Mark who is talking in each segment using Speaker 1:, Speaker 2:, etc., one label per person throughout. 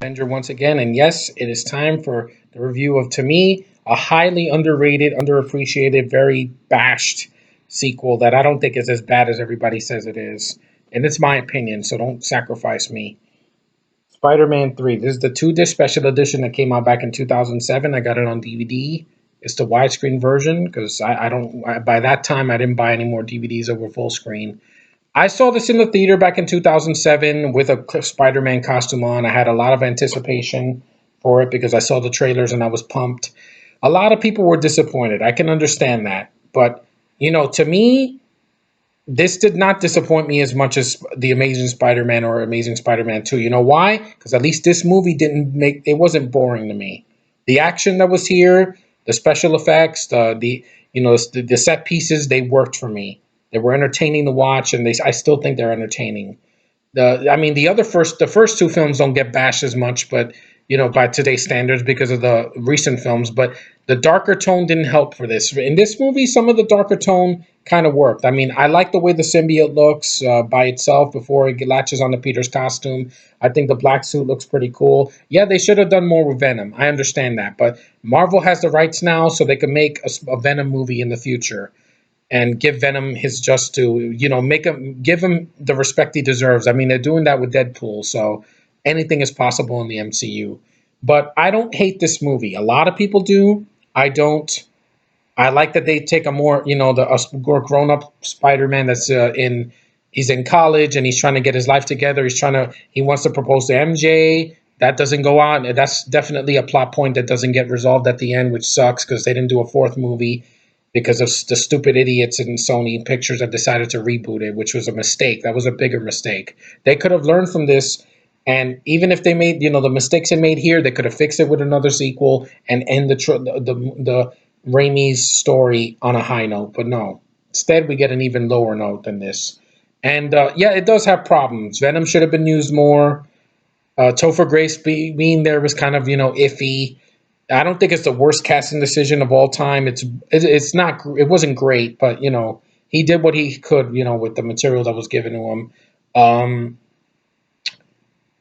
Speaker 1: Avenger once again, and yes, it is time for the review of, to me, a highly underrated, underappreciated, very bashed sequel that I don't think is as bad as everybody says it is. And it's my opinion, so don't sacrifice me. Spider-Man 3. This is the two-disc special edition that came out back in 2007. I got it on DVD. It's the widescreen version because I don't, by that time, I didn't buy any more DVDs over full screen. I saw this in the theater back in 2007 with a Spider-Man costume on. I had a lot of anticipation for it because I saw the trailers and I was pumped. A lot of people were disappointed. I can understand that. But, to me, this did not disappoint me as much as The Amazing Spider-Man or Amazing Spider-Man 2. You know why? Because at least this movie didn't make it wasn't boring to me. The action that was here, the special effects, the set pieces, they worked for me. They were entertaining to watch, and I still think they're entertaining. The first two films don't get bashed as much, but by today's standards because of the recent films. But the darker tone didn't help for this. In this movie, some of the darker tone kind of worked. I mean, I like the way the symbiote looks by itself before it latches onto Peter's costume. I think the black suit looks pretty cool. Yeah, they should have done more with Venom. I understand that, but Marvel has the rights now, so they can make a Venom movie in the future and give Venom his just due. Give him the respect he deserves. I mean, they're doing that with Deadpool, so anything is possible in the MCU. But I don't hate this movie. A lot of people do. I don't. I like that they take a more, the more grown up Spider-Man that's in. He's in college and he's trying to get his life together. He wants to propose to MJ. That doesn't go on. That's definitely a plot point that doesn't get resolved at the end, which sucks because they didn't do a fourth movie because of the stupid idiots in Sony Pictures that decided to reboot it, which was a mistake. That was a bigger mistake. They could have learned from this, and even if they made the mistakes they made here, they could have fixed it with another sequel and end the Raimi's story on a high note. But no, instead we get an even lower note than this. And yeah, it does have problems. Venom should have been used more. Topher Grace being there was kind of iffy. I don't think it's the worst casting decision of all time. It's not, it wasn't great, but he did what he could with the material that was given to him. Um,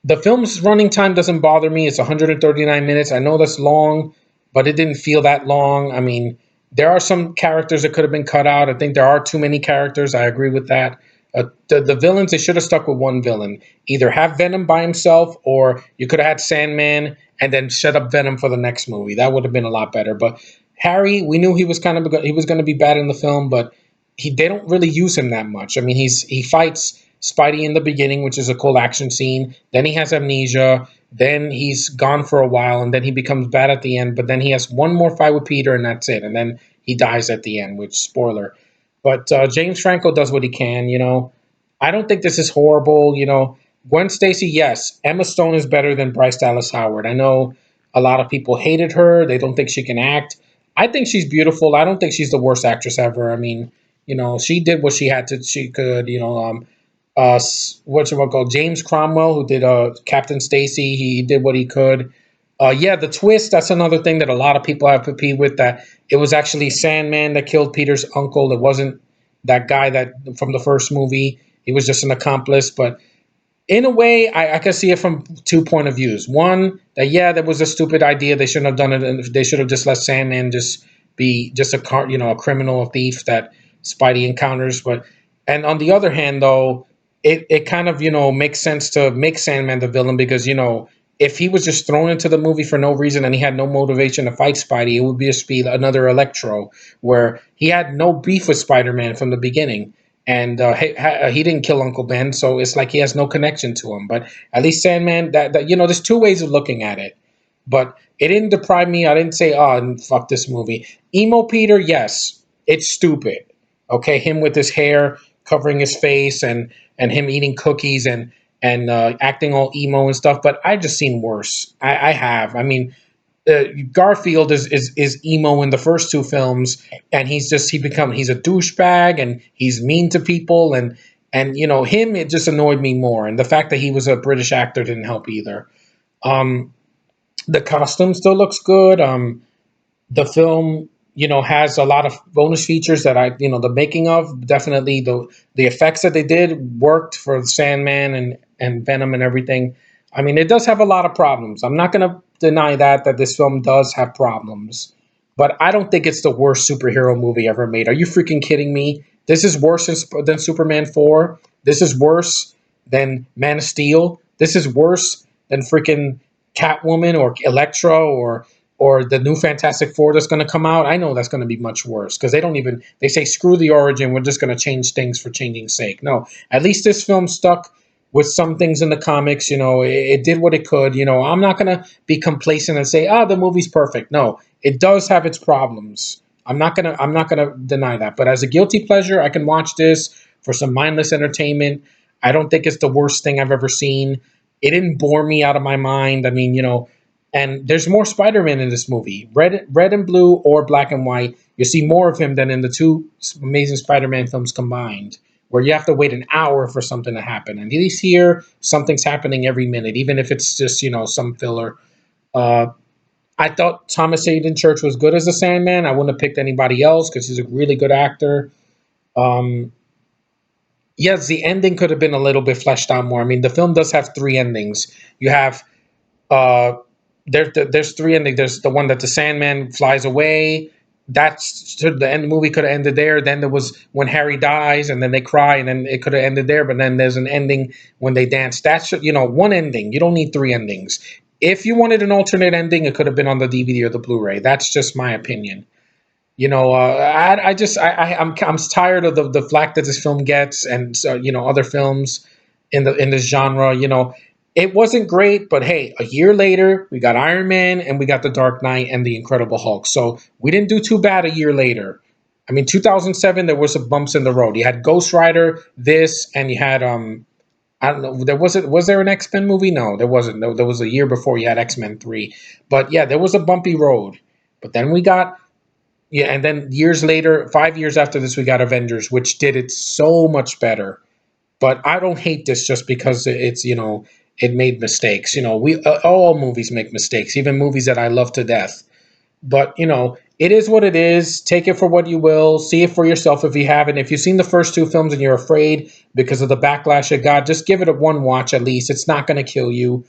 Speaker 1: the film's running time doesn't bother me. It's 139 minutes. I know that's long, but it didn't feel that long. I mean, there are some characters that could have been cut out. I think there are too many characters. I agree with that. The villains, they should have stuck with one villain. Either have Venom by himself, or you could have had Sandman and then set up Venom for the next movie. That would have been a lot better. But Harry, we knew he was going to be bad in the film, but they don't really use him that much. I mean, he fights Spidey in the beginning, which is a cool action scene. Then he has amnesia. Then he's gone for a while, and then he becomes bad at the end. But then he has one more fight with Peter, and that's it. And then he dies at the end, which spoiler. But James Franco does what he can. I don't think this is horrible. Gwen Stacy, yes. Emma Stone is better than Bryce Dallas Howard. I know a lot of people hated her. They don't think she can act. I think she's beautiful. I don't think she's the worst actress ever. I mean, she did what she could. What's it called? James Cromwell, who did Captain Stacy. He did what he could. Yeah, the twist. That's another thing that a lot of people have to pee with. That it was actually Sandman that killed Peter's uncle. It wasn't that guy that from the first movie. He was just an accomplice. But in a way, I can see it from two point of views. One, that yeah, that was a stupid idea. They shouldn't have done it, and they should have just let Sandman just be just a criminal, a thief that Spidey encounters. But and on the other hand, though, it kind of makes sense to make Sandman the villain because if he was just thrown into the movie for no reason and he had no motivation to fight Spidey, it would just be another Electro where he had no beef with Spider-Man from the beginning. And he didn't kill Uncle Ben, so it's like he has no connection to him. But at least Sandman, that there's two ways of looking at it. But it didn't deprive me. I didn't say, oh, fuck this movie. Emo Peter, yes, it's stupid. Okay, him with his hair covering his face and him eating cookies and acting all emo and stuff. But I've just seen worse. I have. I mean, Garfield is emo in the first two films, and he's a douchebag and he's mean to people and him, it just annoyed me more. And the fact that he was a British actor didn't help either. Um, the costume still looks good. The film, has a lot of bonus features that the making of definitely the effects that they did worked for Sandman and Venom and everything. I mean, it does have a lot of problems. I'm not going to deny that this film does have problems, but I don't think it's the worst superhero movie ever made. Are you freaking kidding me? This is worse than Superman 4. This is worse than Man of Steel. This is worse than freaking Catwoman or Elektra or the new Fantastic Four that's going to come out. I know that's going to be much worse because they say screw the origin. We're just going to change things for changing sake. No, at least this film stuck with some things in the comics. It did what it could. I'm not gonna be complacent and say, the movie's perfect. No, it does have its problems. I'm not gonna deny that. But as a guilty pleasure, I can watch this for some mindless entertainment. I don't think it's the worst thing I've ever seen. It didn't bore me out of my mind. I mean, and there's more Spider-Man in this movie, red and blue or black and white. You see more of him than in the two Amazing Spider-Man films combined, where you have to wait an hour for something to happen. And at least here, something's happening every minute, even if it's just, some filler. Uh, I thought Thomas Hayden Church was good as the Sandman. I wouldn't have picked anybody else because he's a really good actor. Um, yes, the ending could have been a little bit fleshed out more. I mean, the film does have three endings. You have uh, there's three endings. There's the one that the Sandman flies away. That's the end. The movie could have ended there. Then there was when Harry dies, and then they cry, and then it could have ended there. But then there's an ending when they dance. That's one ending. You don't need three endings. If you wanted an alternate ending, it could have been on the DVD or the Blu-ray. That's just my opinion. I'm tired of the flack that this film gets, and other films in this genre. It wasn't great, but hey, a year later we got Iron Man and we got the Dark Knight and the Incredible Hulk, so we didn't do too bad a year later. I mean, 2007 there was some bumps in the road. You had Ghost Rider, this, and you had I don't know. Was there an X Men movie? No, there wasn't. There was a year before you had X Men 3, but yeah, there was a bumpy road. But then we got yeah, and then years later, 5 years after this, we got Avengers, which did it so much better. But I don't hate this just because it made mistakes. We all movies make mistakes, even movies that I love to death. But it is what it is. Take it for what you will. See it for yourself if you haven't. If you've seen the first two films and you're afraid because of the backlash it got, just give it a one watch at least. It's not going to kill you.